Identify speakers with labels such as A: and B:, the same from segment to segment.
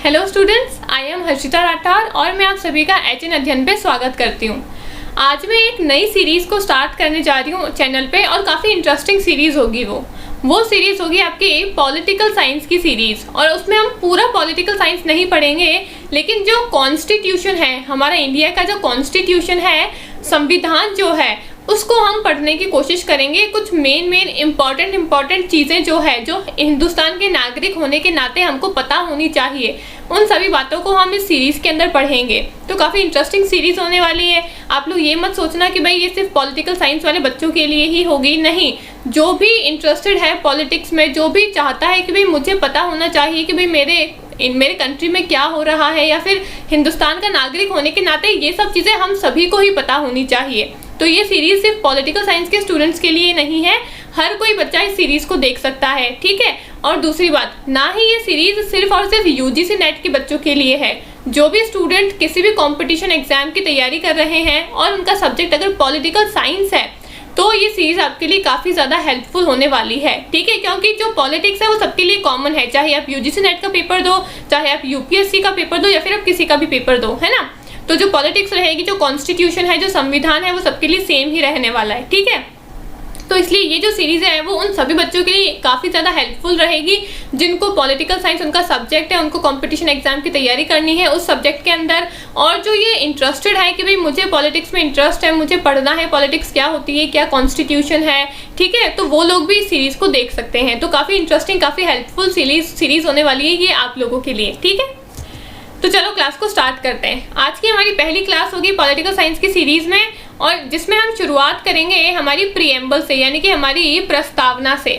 A: Hello students, I am Harshita Rathore और मैं आप सभी का एचएन अध्ययन पे स्वागत करती हूँ। आज मैं एक नई सीरीज़ को स्टार्ट करने जा रही हूँ चैनल पे और काफ़ी इंटरेस्टिंग सीरीज़ होगी। वो सीरीज़ होगी आपकी पॉलिटिकल साइंस की सीरीज़। और उसमें हम पूरा पॉलिटिकल साइंस नहीं पढ़ेंगे, लेकिन जो कॉन्स्टिट्यूशन है, हमारा इंडिया का जो कॉन्स्टिट्यूशन है, संविधान जो है, उसको हम पढ़ने की कोशिश करेंगे। कुछ मेन इम्पॉर्टेंट चीज़ें जो है, जो हिंदुस्तान के नागरिक होने के नाते हमको पता होनी चाहिए, उन सभी बातों को हम इस सीरीज़ के अंदर पढ़ेंगे। तो काफ़ी इंटरेस्टिंग सीरीज़ होने वाली है। आप लोग ये मत सोचना कि भाई ये सिर्फ पॉलिटिकल साइंस वाले बच्चों के लिए ही होगी, नहीं। जो भी इंटरेस्टेड है पॉलिटिक्स में, जो भी चाहता है कि भाई मुझे पता होना चाहिए कि भाई मेरे कंट्री में क्या हो रहा है, या फिर हिंदुस्तान का नागरिक होने के नाते ये सब चीज़ें हम सभी को ही पता होनी चाहिए। तो ये सीरीज़ सिर्फ पॉलिटिकल साइंस के स्टूडेंट्स के लिए नहीं है, हर कोई बच्चा इस सीरीज़ को देख सकता है, ठीक है। और दूसरी बात, ना ही ये सीरीज़ सिर्फ और सिर्फ यूजीसी नेट के बच्चों के लिए है। जो भी स्टूडेंट किसी भी कंपटीशन एग्जाम की तैयारी कर रहे हैं और उनका सब्जेक्ट अगर पॉलिटिकल साइंस है, तो ये सीरीज़ आपके लिए काफ़ी ज़्यादा हेल्पफुल होने वाली है, ठीक है। क्योंकि जो पॉलिटिक्स है वो सबके लिए कॉमन है, चाहे आप यूजीसी नेट का पेपर दो, चाहे आप यूपीएससी का पेपर दो, या फिर आप किसी का भी पेपर दो, है ना। तो जो पॉलिटिक्स रहेगी, जो कॉन्स्टिट्यूशन है, जो संविधान है, वो सबके लिए सेम ही रहने वाला है, ठीक है। तो इसलिए ये जो सीरीज़ है वो उन सभी बच्चों के लिए काफ़ी ज़्यादा हेल्पफुल रहेगी जिनको पॉलिटिकल साइंस उनका सब्जेक्ट है, उनको कंपटीशन एग्जाम की तैयारी करनी है उस सब्जेक्ट के अंदर। और जो ये इंटरेस्टेड है कि भाई मुझे पॉलिटिक्स में इंटरेस्ट है, मुझे पढ़ना है पॉलिटिक्स क्या होती है, क्या कॉन्स्टिट्यूशन है, ठीक है, तो वो लोग भी इस सीरीज़ को देख सकते हैं। तो काफ़ी इंटरेस्टिंग, काफ़ी हेल्पफुल सीरीज़ होने वाली है ये आप लोगों के लिए, ठीक है। तो चलो क्लास को स्टार्ट करते हैं। आज की हमारी पहली क्लास होगी पॉलिटिकल साइंस की सीरीज़ में, और जिसमें हम शुरुआत करेंगे हमारी प्रीएम्बल से, यानी कि हमारी प्रस्तावना से।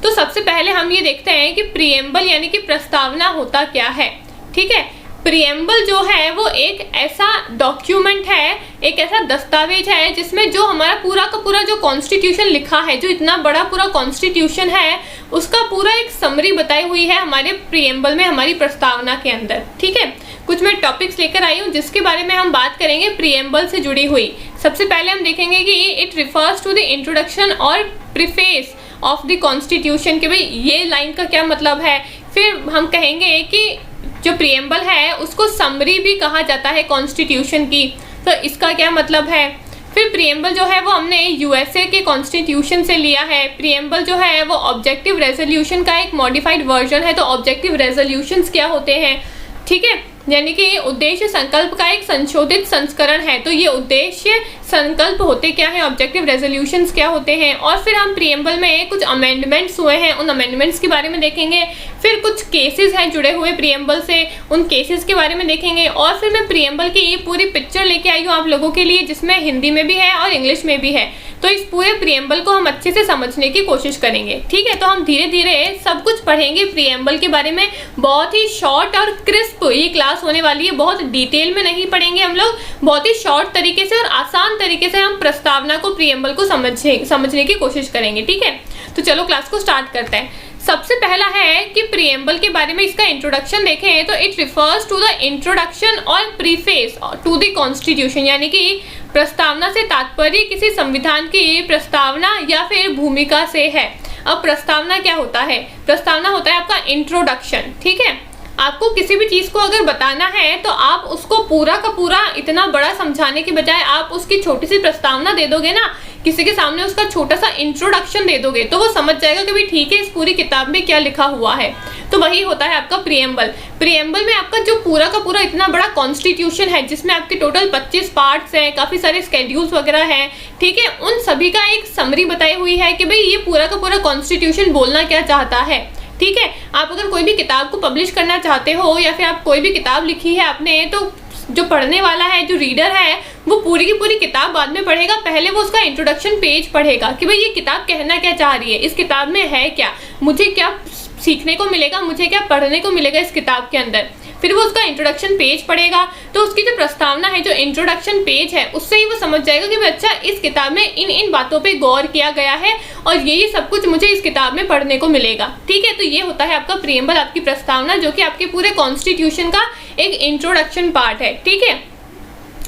A: तो सबसे पहले हम ये देखते हैं कि प्रीएम्बल यानी कि प्रस्तावना होता क्या है, ठीक है। प्रीएम्बल जो है वो एक ऐसा डॉक्यूमेंट है, एक ऐसा दस्तावेज है जिसमें जो हमारा पूरा का पूरा जो कॉन्स्टिट्यूशन लिखा है, जो इतना बड़ा पूरा कॉन्स्टिट्यूशन है, उसका पूरा एक समरी बताई हुई है हमारे प्रीएम्बल में, हमारी प्रस्तावना के अंदर, ठीक है। कुछ मैं टॉपिक्स लेकर आई हूँ जिसके बारे में हम बात करेंगे प्रीएम्बल से जुड़ी हुई। सबसे पहले हम देखेंगे कि it refers to the introduction और प्रीफेस ऑफ द कॉन्स्टिट्यूशन, कि भाई ये लाइन का क्या मतलब है। फिर हम कहेंगे कि जो प्रीएम्बल है उसको समरी भी कहा जाता है कॉन्स्टिट्यूशन की, तो इसका क्या मतलब है। फिर प्रीएम्बल जो है वो हमने यूएसए के कॉन्स्टिट्यूशन से लिया है। प्रीएम्बल जो है वो ऑब्जेक्टिव रेजोल्यूशन का एक मॉडिफाइड वर्जन है। तो ऑब्जेक्टिव रेजोल्यूशंस क्या होते हैं, ठीक है, यानी कि उद्देश्य संकल्प का एक संशोधित संस्करण है। तो ये उद्देश्य संकल्प होते क्या है, ऑब्जेक्टिव रेजोल्यूशंस क्या होते हैं। और फिर हम प्रीएम्बल में कुछ अमेंडमेंट्स हुए हैं, उन अमेंडमेंट्स के बारे में देखेंगे। फिर कुछ केसेस हैं जुड़े हुए प्रीएम्बल से, उन केसेस के बारे में देखेंगे। और फिर मैं प्रीएम्बल की ये पूरी पिक्चर लेके आई हूँ आप लोगों के लिए, जिसमें हिंदी में भी है और इंग्लिश में भी है। तो इस पूरे प्रीएम्बल को हम अच्छे से समझने की कोशिश करेंगे, ठीक है। तो हम धीरे धीरे सब कुछ पढ़ेंगे प्रीएम्बल के बारे में। बहुत ही शॉर्ट और क्रिस्प ये क्लास होने वाली है, बहुत डिटेल में नहीं पढ़ेंगे हम लोग, बहुत ही शॉर्ट तरीके से और आसान तरीके से हम प्रस्तावना को, प्रीएम्बल को समझने की कोशिश करेंगे, ठीक है। तो चलो क्लास को स्टार्ट करते हैं। सबसे पहला है कि प्रीएम्बल के बारे में इसका इंट्रोडक्शन देखें तो it refers to the introduction और प्रीफेस टू द कॉन्स्टिट्यूशन, यानी कि प्रस्तावना से तात्पर्य किसी संविधान की प्रस्तावना या फिर भूमिका से है। अब प्रस्तावना क्या होता है, प्रस्तावना होता है आपका इंट्रोडक्शन, ठीक है। आपको किसी भी चीज़ को अगर बताना है तो आप उसको पूरा का पूरा इतना बड़ा समझाने के बजाय आप उसकी छोटी सी प्रस्तावना दे दोगे ना, किसी के सामने उसका छोटा सा इंट्रोडक्शन दे दोगे, तो वो समझ जाएगा कि भाई ठीक है, इस पूरी किताब में क्या लिखा हुआ है। तो वही होता है आपका प्रीएम्बल। प्रीएम्बल में आपका जो पूरा का पूरा इतना बड़ा कॉन्स्टिट्यूशन है, जिसमें आपके टोटल 25 पार्ट्स हैं, काफ़ी सारे स्केड्यूल्स वगैरह हैं, ठीक है, उन सभी का एक समरी बताई हुई है कि भाई ये पूरा का पूरा कॉन्स्टिट्यूशन बोलना क्या चाहता है, ठीक है। आप अगर कोई भी किताब को पब्लिश करना चाहते हो, या फिर आप कोई भी किताब लिखी है आपने, तो जो पढ़ने वाला है, जो रीडर है, वो पूरी की पूरी किताब बाद में पढ़ेगा। पहले वो उसका इंट्रोडक्शन पेज पढ़ेगा कि भाई ये किताब कहना क्या चाह रही है, इस किताब में है क्या, मुझे क्या सीखने को मिलेगा, मुझे क्या पढ़ने को मिलेगा इस किताब के अंदर। फिर वो उसका इंट्रोडक्शन पेज पढ़ेगा, तो उसकी जो प्रस्तावना है, जो इंट्रोडक्शन पेज है, उससे ही वो समझ जाएगा कि भाई अच्छा, इस किताब में इन बातों पे गौर किया गया है और ये सब कुछ मुझे इस किताब में पढ़ने को मिलेगा, ठीक है। तो ये होता है आपका प्रीएम्बल, आपकी प्रस्तावना, जो कि आपके पूरे कॉन्स्टिट्यूशन का एक इंट्रोडक्शन पार्ट है, ठीक है।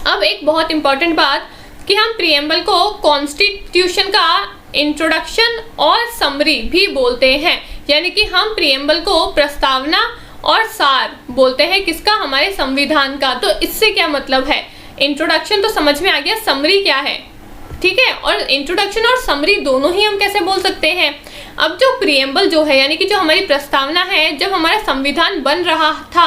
A: अब एक बहुत इंपॉर्टेंट बात कि हम प्रीएम्बल को कॉन्स्टिट्यूशन का इंट्रोडक्शन और समरी भी बोलते हैं, यानी कि हम प्रीएम्बल को प्रस्तावना और सार बोलते हैं किसका, हमारे संविधान का। तो इससे क्या मतलब है, इंट्रोडक्शन तो समझ में आ गया, समरी क्या है, ठीक है। और इंट्रोडक्शन और समरी दोनों ही हम कैसे बोल सकते हैं। अब जो प्रिएम्बल जो है यानी कि जो हमारी प्रस्तावना है, जब हमारा संविधान बन रहा था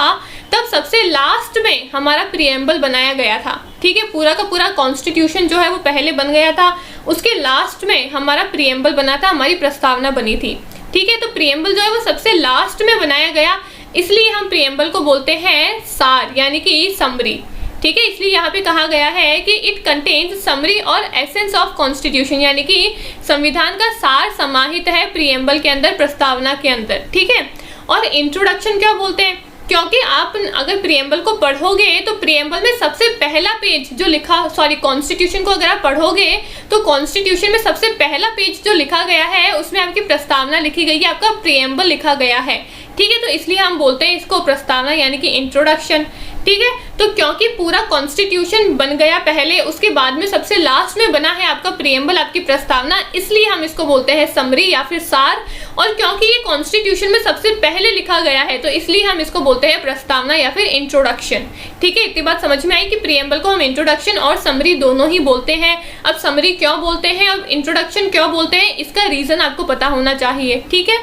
A: तब सबसे लास्ट में हमारा प्रिएम्बल बनाया गया था, ठीक है। पूरा का पूरा कॉन्स्टिट्यूशन जो है वो पहले बन गया था, उसके लास्ट में हमारा प्रिएम्बल बना था, हमारी प्रस्तावना बनी थी, ठीक है। तो प्रिएम्बल जो है वो सबसे लास्ट में बनाया गया, इसलिए हम प्रिएम्बल को बोलते हैं सार यानी कि समरी, ठीक है। इसलिए यहाँ पे कहा गया है कि इट कंटेन्स समरी और एसेंस ऑफ कॉन्स्टिट्यूशन, यानी कि संविधान का सार समाहित है प्रिएम्बल के अंदर, प्रस्तावना के अंदर, ठीक है। और इंट्रोडक्शन क्या बोलते हैं, क्योंकि आप अगर प्रिएम्बल को पढ़ोगे तो प्रिएम्बल में सबसे पहला पेज जो कॉन्स्टिट्यूशन को अगर आप पढ़ोगे तो कॉन्स्टिट्यूशन में सबसे पहला पेज जो लिखा गया है उसमें आपकी प्रस्तावना लिखी गई है, आपका प्रिएम्बल लिखा गया है, ठीक है। तो इसलिए हम बोलते हैं इसको प्रस्तावना यानी कि इंट्रोडक्शन, ठीक है। तो क्योंकि पूरा कॉन्स्टिट्यूशन बन गया पहले, उसके बाद में सबसे लास्ट में बना है आपका प्रिएम्बल, आपकी प्रस्तावना, इसलिए हम इसको बोलते हैं समरी या फिर सार। और क्योंकि ये कॉन्स्टिट्यूशन में सबसे पहले लिखा गया है तो इसलिए हम इसको बोलते हैं प्रस्तावना या फिर इंट्रोडक्शन, ठीक है। इतनी बात समझ में आई कि प्रिएम्बल को हम इंट्रोडक्शन और समरी दोनों ही बोलते हैं। अब समरी क्यों बोलते हैं, अब इंट्रोडक्शन क्यों बोलते हैं, इसका रीजन आपको पता होना चाहिए, ठीक है।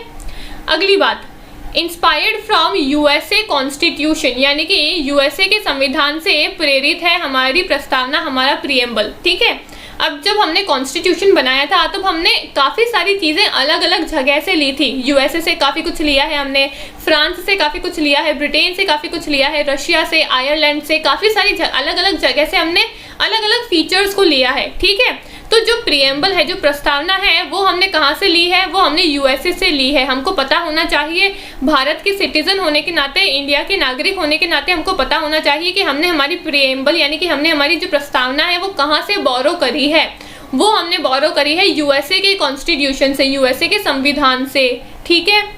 A: अगली बात, इंस्पायर्ड फ्रॉम यूएसए कॉन्स्टिट्यूशन, यानी कि यूएसए के संविधान से प्रेरित है हमारी प्रस्तावना, हमारा प्रिएम्बल, ठीक है। अब जब हमने कॉन्स्टिट्यूशन बनाया था तब हमने काफ़ी सारी चीज़ें अलग अलग जगह से ली थी। यूएसए से काफ़ी कुछ लिया है हमने, फ्रांस से काफ़ी कुछ लिया है, ब्रिटेन से काफ़ी कुछ लिया है, रशिया से, आयरलैंड से, काफ़ी सारी अलग अलग जगह से हमने अलग अलग फीचर्स को लिया है, ठीक है। तो जो प्रिएम्बल है, जो प्रस्तावना है, वो हमने कहाँ से ली है, वो हमने यूएसए से ली है। हमको पता होना चाहिए, भारत के सिटीजन होने के नाते, इंडिया के नागरिक होने के नाते हमको पता होना चाहिए कि हमने हमारी प्रिएम्बल यानी कि हमने हमारी जो प्रस्तावना है वो कहाँ से बोरो करी है। वो हमने बोरो करी है यूएसए के कॉन्स्टिट्यूशन से, यूएसए के संविधान से, ठीक है।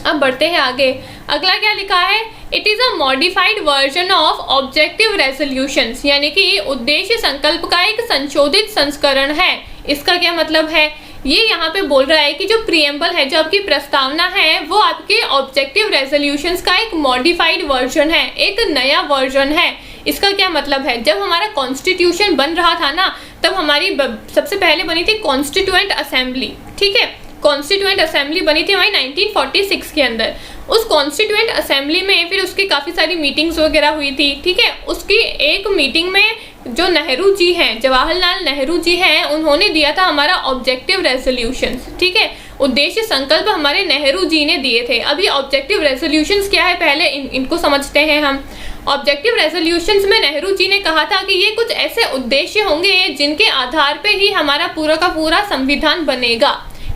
A: अब बढ़ते हैं आगे, अगला क्या लिखा है, it is a modified version of objective resolutions, यानी कि उद्देश्य संकल्प का एक संशोधित संस्करण है। इसका क्या मतलब है, ये यहाँ पे बोल रहा है कि जो प्रिएम्बल है, जो आपकी प्रस्तावना है, वो आपके ऑब्जेक्टिव रेजोल्यूशंस का एक मॉडिफाइड वर्जन है, एक नया वर्जन है। इसका क्या मतलब है, जब हमारा कॉन्स्टिट्यूशन बन रहा था ना, तब हमारी सबसे पहले बनी थी कॉन्स्टिट्यूएंट असेंबली, ठीक है। कॉन्स्टिट्यूएंट असेंबली बनी थी हमारी 1946 के अंदर। उस कॉन्स्टिट्यूएंट असेंबली में फिर उसकी काफ़ी सारी मीटिंग्स वगैरह हुई थी, ठीक है। उसकी एक मीटिंग में जो नेहरू जी हैं, जवाहरलाल नेहरू जी हैं, उन्होंने दिया था हमारा ऑब्जेक्टिव रेजोल्यूशंस, ठीक है। उद्देश्य संकल्प हमारे नेहरू जी ने दिए थे। अभी ऑब्जेक्टिव रेजोल्यूशंस क्या है, पहले इनको समझते हैं हम। ऑब्जेक्टिव रेजोल्यूशंस में नेहरू जी ने कहा था कि ये कुछ ऐसे उद्देश्य होंगे जिनके आधार पे ही हमारा पूरा का पूरा संविधान बनेगा,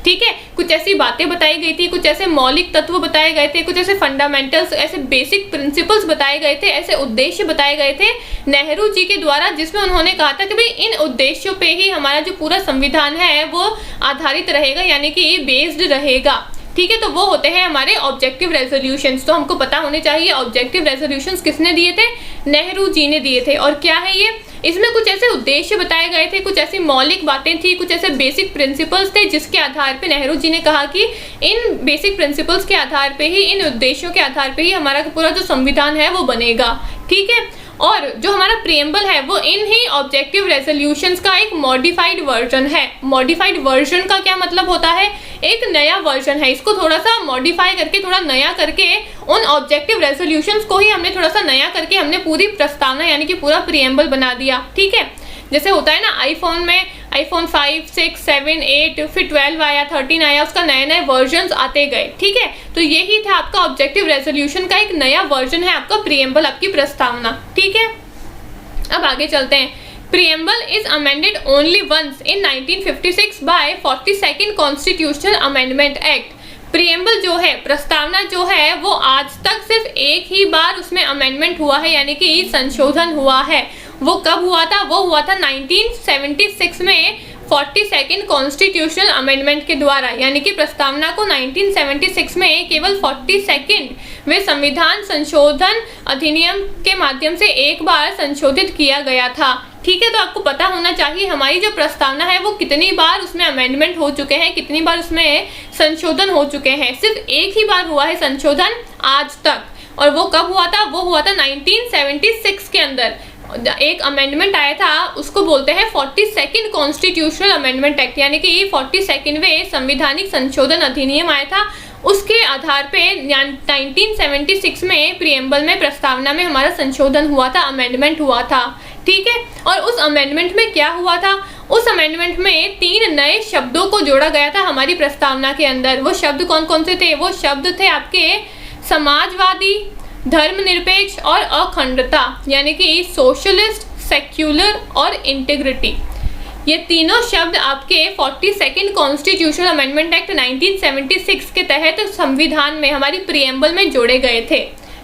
A: ठीक है। कुछ ऐसी बातें बताई गई थी, कुछ ऐसे मौलिक तत्व बताए गए थे, कुछ ऐसे फंडामेंटल्स, ऐसे बेसिक प्रिंसिपल्स बताए गए थे, ऐसे उद्देश्य बताए गए थे नेहरू जी के द्वारा, जिसमें उन्होंने कहा था कि भाई इन उद्देश्यों पे ही हमारा जो पूरा संविधान है वो आधारित रहेगा, यानी कि बेस्ड रहेगा, ठीक है। तो वो होते हैं हमारे ऑब्जेक्टिव रेजोल्यूशंस। तो हमको पता होने चाहिए ऑब्जेक्टिव रेजोल्यूशंस किसने दिए थे, नेहरू जी ने दिए थे। और क्या है ये, इसमें कुछ ऐसे उद्देश्य बताए गए थे, कुछ ऐसी मौलिक बातें थी, कुछ ऐसे बेसिक प्रिंसिपल्स थे, जिसके आधार पे नेहरू जी ने कहा कि इन बेसिक प्रिंसिपल्स के आधार पे ही, इन उद्देश्यों के आधार पे ही हमारा पूरा जो संविधान है वो बनेगा, ठीक है। और जो हमारा प्रिएम्बल है वो इन ही ऑब्जेक्टिव रेजोल्यूशंस का एक मॉडिफाइड वर्जन है। मॉडिफाइड वर्जन का क्या मतलब होता है, एक नया वर्जन है। इसको थोड़ा सा मॉडिफाई करके, थोड़ा नया करके, उन ऑब्जेक्टिव रेजोल्यूशंस को ही हमने थोड़ा सा नया करके हमने पूरी प्रस्तावना यानी कि पूरा प्रिएम्बल बना दिया, ठीक है। जैसे होता है ना आईफोन में, आईफोन 5, 6, 7, 8, फिर 12 आया, 13 आया, उसका नए नए वर्जन्स आते गए, ठीक है। तो यही था आपका ऑब्जेक्टिव रेजोल्यूशन का एक नया वर्जन है आपका प्रिएम्बल, आपकी प्रस्तावना, ठीक है। अब आगे चलते हैं। Preamble is amended only once in 1956 by 42nd constitutional amendment act. Preamble जो है, प्रस्तावना जो है, वो आज तक सिर्फ एक ही बार उसमें अमेंडमेंट हुआ है, यानी कि संशोधन हुआ है। वो कब हुआ था, वो हुआ था 1976 में 42nd कॉन्स्टिट्यूशनल अमेंडमेंट के द्वारा, यानी कि प्रस्तावना को 1976 में केवल 42nd वे संविधान संशोधन अधिनियम के माध्यम से एक बार संशोधित किया गया था, ठीक है। तो आपको पता होना चाहिए हमारी जो प्रस्तावना है वो कितनी बार उसमें अमेंडमेंट हो चुके हैं, कितनी बार उसमें संशोधन हो चुके हैं। सिर्फ एक ही बार हुआ है संशोधन आज तक। और वो कब हुआ था? वो हुआ था 1976 के अंदर। एक अमेंडमेंट आया था, उसको बोलते हैं 42nd कॉन्स्टिट्यूशनल अमेंडमेंट एक्ट, यानी कि 42वें संविधानिक संशोधन अधिनियम आया था। उसके आधार पे 1976 में प्रीएम्बल में, प्रस्तावना में हमारा संशोधन हुआ था, अमेंडमेंट हुआ था, ठीक है। और उस अमेंडमेंट में क्या हुआ था? उस अमेंडमेंट में 3 नए शब्दों को जोड़ा गया था हमारी प्रस्तावना के अंदर। वो शब्द कौन कौन से थे? वो शब्द थे आपके समाजवादी, धर्मनिरपेक्ष और अखंडता, यानी कि सोशलिस्ट, सेक्युलर और इंटीग्रिटी। ये तीनों शब्द आपके 42nd कॉन्स्टिट्यूशनल अमेंडमेंट एक्ट 1976 के तहत संविधान में, हमारी प्रीएम्बल में जोड़े गए थे,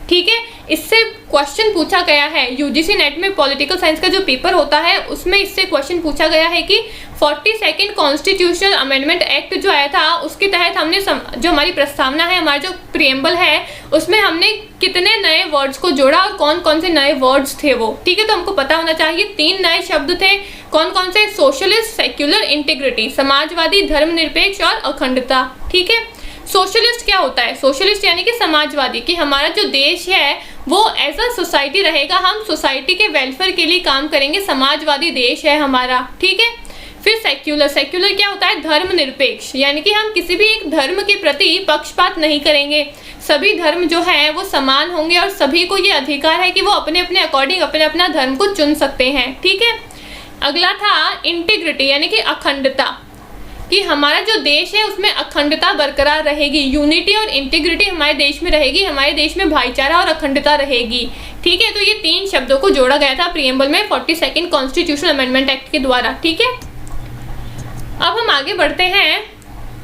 A: ठीक है। इससे क्वेश्चन पूछा गया है यूजीसी नेट में, पॉलिटिकल साइंस का जो पेपर होता है उसमें इससे क्वेश्चन पूछा गया है कि 42nd कॉन्स्टिट्यूशनल अमेंडमेंट एक्ट जो आया था उसके तहत हमने जो हमारी प्रस्तावना है, हमारा जो प्रीएम्बल है, उसमें हमने कितने नए वर्ड्स को जोड़ा और कौन कौन से नए वर्ड्स थे वो, ठीक है। तो हमको पता होना चाहिए 3 नए शब्द थे, कौन कौन से? सोशलिस्ट, सेक्युलर, इंटीग्रिटी, समाजवादी, धर्मनिरपेक्ष और अखंडता, ठीक है। सोशलिस्ट क्या होता है? सोशलिस्ट यानी कि समाजवादी, कि हमारा जो देश है वो एज अ सोसाइटी रहेगा, हम सोसाइटी के वेलफेयर के लिए काम करेंगे, समाजवादी देश है हमारा, ठीक है। फिर सेक्युलर, सेक्युलर क्या होता है? धर्मनिरपेक्ष, यानी कि हम किसी भी एक धर्म के प्रति पक्षपात नहीं करेंगे, सभी धर्म जो है वो समान होंगे और सभी को ये अधिकार है कि वो अपने अपने अकॉर्डिंग अपने अपना धर्म को चुन सकते हैं, ठीक है। अगला था इंटीग्रिटी, यानी कि अखंडता, कि हमारा जो देश है उसमें अखंडता बरकरार रहेगी, यूनिटी और इंटीग्रिटी हमारे देश में रहेगी, हमारे देश में भाईचारा और अखंडता रहेगी, ठीक है। तो ये 3 शब्दों को जोड़ा गया था प्रीएम्बल में 42nd कॉन्स्टिट्यूशनल अमेंडमेंट एक्ट के द्वारा, ठीक है। अब हम आगे बढ़ते हैं।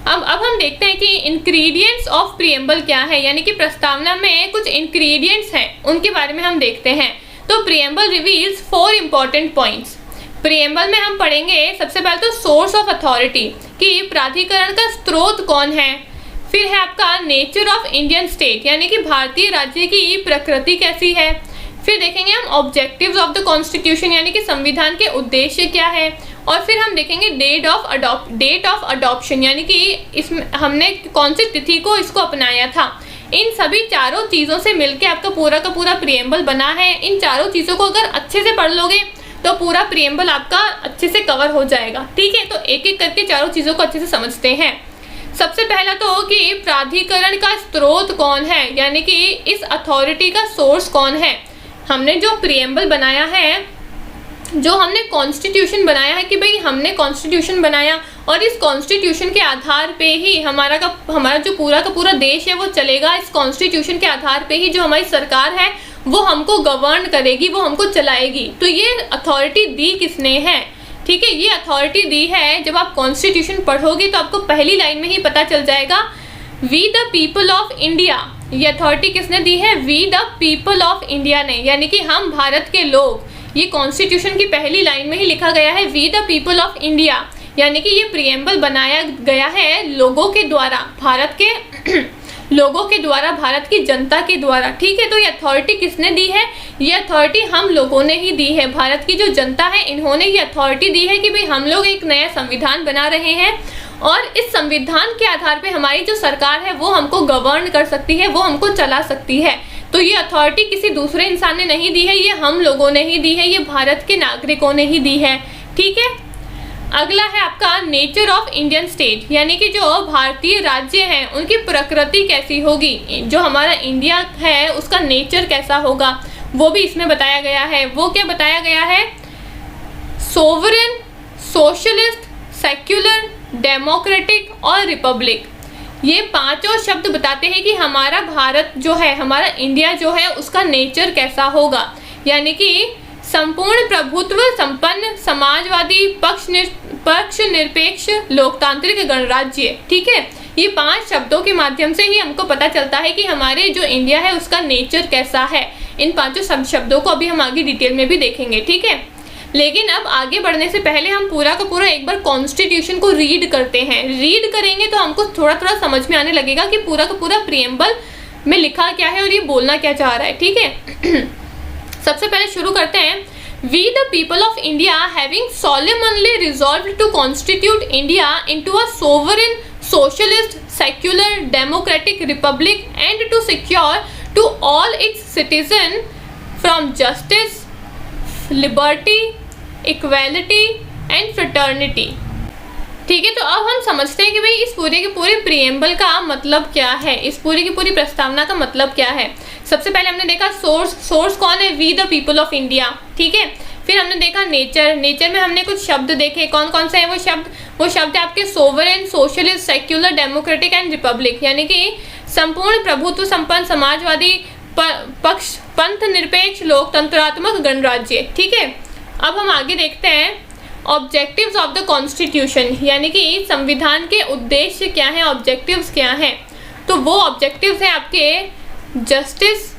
A: अब हम देखते हैं कि इंग्रेडिएंट्स ऑफ प्रीएम्बल क्या है, यानी कि प्रस्तावना में कुछ इंग्रेडिएंट्स हैं, उनके बारे में हम देखते हैं। तो preamble reveals 4 important points. Preamble में हम पढ़ेंगे सबसे पहले तो सोर्स ऑफ अथॉरिटी, कि प्राधिकरण का स्रोत कौन है। फिर है आपका नेचर ऑफ इंडियन स्टेट, यानी कि भारतीय राज्य की प्रकृति कैसी है। फिर देखेंगे हम ऑब्जेक्टिव्स ऑफ द कॉन्स्टिट्यूशन, यानी कि संविधान के उद्देश्य क्या है। और फिर हम देखेंगे डेट ऑफ अडॉप्शन, यानी कि इसमें हमने कौन सी तिथि को इसको अपनाया था। इन सभी चारों चीज़ों से मिलके आपका पूरा का पूरा प्रीएम्बल बना है। इन चारों चीज़ों को अगर अच्छे से पढ़ लोगे तो पूरा प्रीएम्बल आपका अच्छे से कवर हो जाएगा, ठीक है। तो एक एक करके चारों चीज़ों को अच्छे से समझते हैं। सबसे पहला तो कि प्राधिकरण का स्रोत कौन है, यानी कि इस अथॉरिटी का सोर्स कौन है। हमने जो प्रीएम्बल बनाया है, जो हमने कॉन्स्टिट्यूशन बनाया है, कि भाई हमने कॉन्स्टिट्यूशन बनाया और इस कॉन्स्टिट्यूशन के आधार पे ही हमारा जो पूरा का पूरा देश है वो चलेगा। इस कॉन्स्टिट्यूशन के आधार पे ही जो हमारी सरकार है वो हमको गवर्न करेगी, वो हमको चलाएगी। तो ये अथॉरिटी दी किसने है, ठीक है। ये अथॉरिटी दी है, जब आप कॉन्स्टिट्यूशन पढ़ोगे तो आपको पहली लाइन में ही पता चल जाएगा, we the people of India. ये अथॉरिटी किसने दी है? We the people of India ने, यानी कि हम भारत के लोग। ये कॉन्स्टिट्यूशन की पहली लाइन में ही लिखा गया है, we the people of India, यानी कि ये प्रीएम्बल बनाया गया है लोगों के द्वारा, भारत के लोगों के द्वारा, भारत की जनता के द्वारा, ठीक है। तो ये अथॉरिटी किसने दी है? ये अथॉरिटी हम लोगों ने ही दी है। भारत की जो जनता है इन्होंने ये अथॉरिटी दी है कि भाई हम लोग एक नया संविधान बना रहे हैं और इस संविधान के आधार पे हमारी जो सरकार है वो हमको गवर्न कर सकती है, वो हमको चला सकती है। तो ये अथॉरिटी किसी दूसरे इंसान ने नहीं दी है, ये हम लोगों ने ही दी है, ये भारत के नागरिकों ने ही दी है, ठीक है। अगला है आपका नेचर ऑफ इंडियन स्टेट, यानी कि जो भारतीय राज्य हैं उनकी प्रकृति कैसी होगी, जो हमारा इंडिया है उसका नेचर कैसा होगा, वो भी इसमें बताया गया है। वो क्या बताया गया है? सोवरेन, सोशलिस्ट, सेक्युलर, डेमोक्रेटिक और रिपब्लिक। ये पांचों शब्द बताते हैं कि हमारा भारत जो है, हमारा इंडिया जो है उसका नेचर कैसा होगा, यानी कि संपूर्ण प्रभुत्व संपन्न, समाजवादी, पक्ष निरपेक्ष, लोकतांत्रिक गणराज्य, ठीक है। ये 5 शब्दों के माध्यम से ही हमको पता चलता है कि हमारे जो इंडिया है उसका नेचर कैसा है। इन 5 शब्दों को अभी हम आगे डिटेल में भी देखेंगे, ठीक है। लेकिन अब आगे बढ़ने से पहले हम पूरा का पूरा एक बार कॉन्स्टिट्यूशन को रीड करते हैं। रीड करेंगे तो हमको थोड़ा थोड़ा समझ में आने लगेगा कि पूरा का पूरा प्रीएम्बल में लिखा क्या है और ये बोलना क्या चाह रहा है, ठीक है। सबसे पहले शुरू करते हैं। We the people of India having solemnly resolved to constitute India into a sovereign, socialist, secular, democratic republic and to secure to all its citizens from justice, liberty, equality and fraternity। ठीक है, तो अब हम समझते हैं कि भाई इस पूरे के पूरे प्रीएम्बल का मतलब क्या है, इस पूरी की पूरी प्रस्तावना का मतलब क्या है। सबसे पहले हमने देखा सोर्स कौन है, we the people of India. ठीक है, फिर हमने देखा नेचर में हमने कुछ शब्द देखे, कौन कौन से हैं वो शब्द है आपके sovereign, socialist, secular, democratic and Republic, यानी कि संपूर्ण प्रभुत्व संपन्न, समाजवादी, पक्ष, पंथ निरपेक्ष, लोकतंत्रात्मक, गणराज्य। ठीक है, अब हम आगे देखते हैं ऑब्जेक्टिव्स ऑफ द कॉन्स्टिट्यूशन, यानी कि संविधान के उद्देश्य क्या हैं, ऑब्जेक्टिव्स क्या हैं। तो वो ऑब्जेक्टिव्स हैं आपके justice,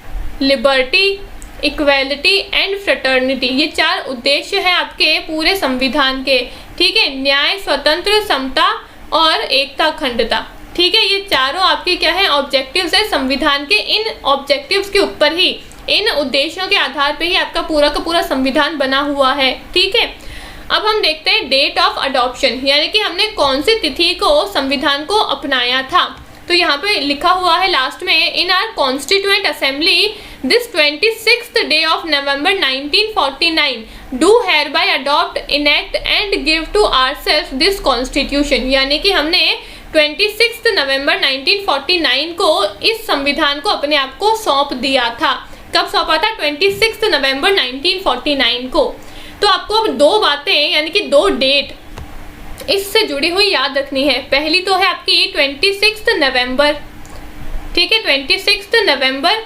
A: liberty, equality and fraternity. ये 4 उद्देश्य हैं आपके पूरे संविधान के। ठीक है, न्याय, स्वतंत्र, समता और एकता, अखंडता। ठीक है, ये चारों आपके क्या है, ऑब्जेक्टिव्स है संविधान के। इन ऑब्जेक्टिव्स के ऊपर ही, इन उद्देश्यों के आधार पे ही आपका पूरा का पूरा संविधान बना हुआ है। ठीक है, अब हम देखते हैं डेट ऑफ अडॉप्शन, यानी कि हमने कौन सी तिथि को संविधान को अपनाया था। तो यहाँ पे लिखा हुआ है लास्ट में, इन our constituent assembly this 26th day of November 1949 do hereby adopt, enact and give to ourselves this constitution। यानी कि हमने 26 नवंबर 1949 को इस संविधान को अपने आप को सौंप दिया था। कब सौंपा था? 26 नवंबर 1949 को। तो आपको अब 2 बातें, यानी कि 2 डेट इससे जुड़ी हुई याद रखनी है। पहली तो है आपकी 26 नवंबर, ठीक है, 26 नवंबर,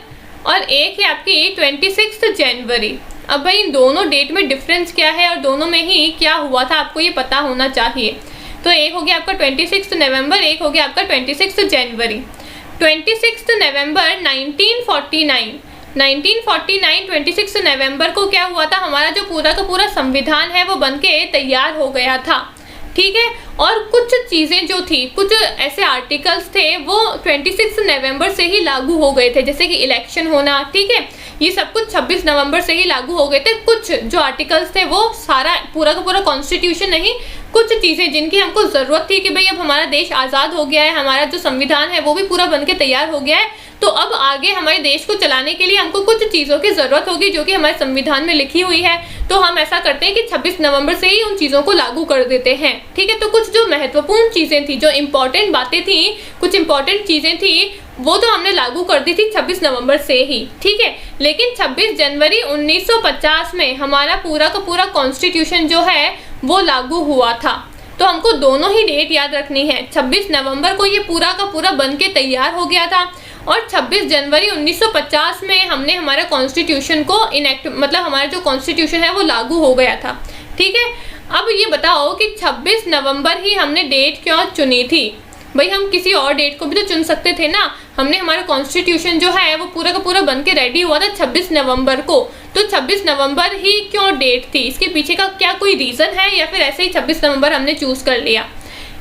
A: और एक है आपकी 26 जनवरी। अब भाई इन दोनों डेट में डिफरेंस क्या है और दोनों में ही क्या हुआ था आपको ये पता होना चाहिए। तो एक हो गया आपका 26 नवंबर, एक हो गया आपका 26 जनवरी। 26 नवंबर 1949 26 नवंबर को क्या हुआ था, हमारा जो पूरा का पूरा संविधान है वो बनके तैयार हो गया था। ठीक है, और कुछ चीज़ें जो थी, कुछ ऐसे आर्टिकल्स थे वो 26 नवंबर से ही लागू हो गए थे, जैसे कि इलेक्शन होना। ठीक है, ये सब कुछ 26 नवंबर से ही लागू हो गए थे। कुछ जो आर्टिकल्स थे वो सारा पूरा का पूरा कॉन्स्टिट्यूशन नहीं, कुछ चीज़ें जिनकी हमको ज़रूरत थी कि भाई अब हमारा देश आज़ाद हो गया है, हमारा जो संविधान है वो भी पूरा बनके तैयार हो गया है, तो अब आगे हमारे देश को चलाने के लिए हमको कुछ चीज़ों की ज़रूरत होगी जो कि हमारे संविधान में लिखी हुई है। तो हम ऐसा करते हैं कि 26 नवंबर से ही उन चीज़ों को लागू कर देते हैं। ठीक है, तो कुछ जो महत्वपूर्ण चीज़ें थी, जो इम्पोर्टेंट बातें थी, कुछ इम्पोर्टेंट चीज़ें थी, वो तो हमने लागू कर दी थी 26 नवंबर से ही। ठीक है, लेकिन 26 जनवरी 1950 में हमारा पूरा का पूरा कॉन्स्टिट्यूशन जो है वो लागू हुआ था। तो हमको दोनों ही डेट याद रखनी है। 26 नवंबर को ये पूरा का पूरा बन के तैयार हो गया था और 26 जनवरी 1950 में हमने हमारा कॉन्स्टिट्यूशन को इनेक्ट, मतलब हमारा जो कॉन्स्टिट्यूशन है वो लागू हो गया था। ठीक है, अब ये बताओ कि 26 नवंबर ही हमने डेट क्यों चुनी थी? भाई हम किसी और डेट को भी तो चुन सकते थे ना। हमने हमारा कॉन्स्टिट्यूशन जो है वो पूरा का पूरा बन के रेडी हुआ था 26 नवंबर को, तो 26 नवंबर ही क्यों डेट थी? इसके पीछे का क्या कोई रीज़न है या फिर ऐसे ही 26 नवंबर हमने चूज़ कर लिया?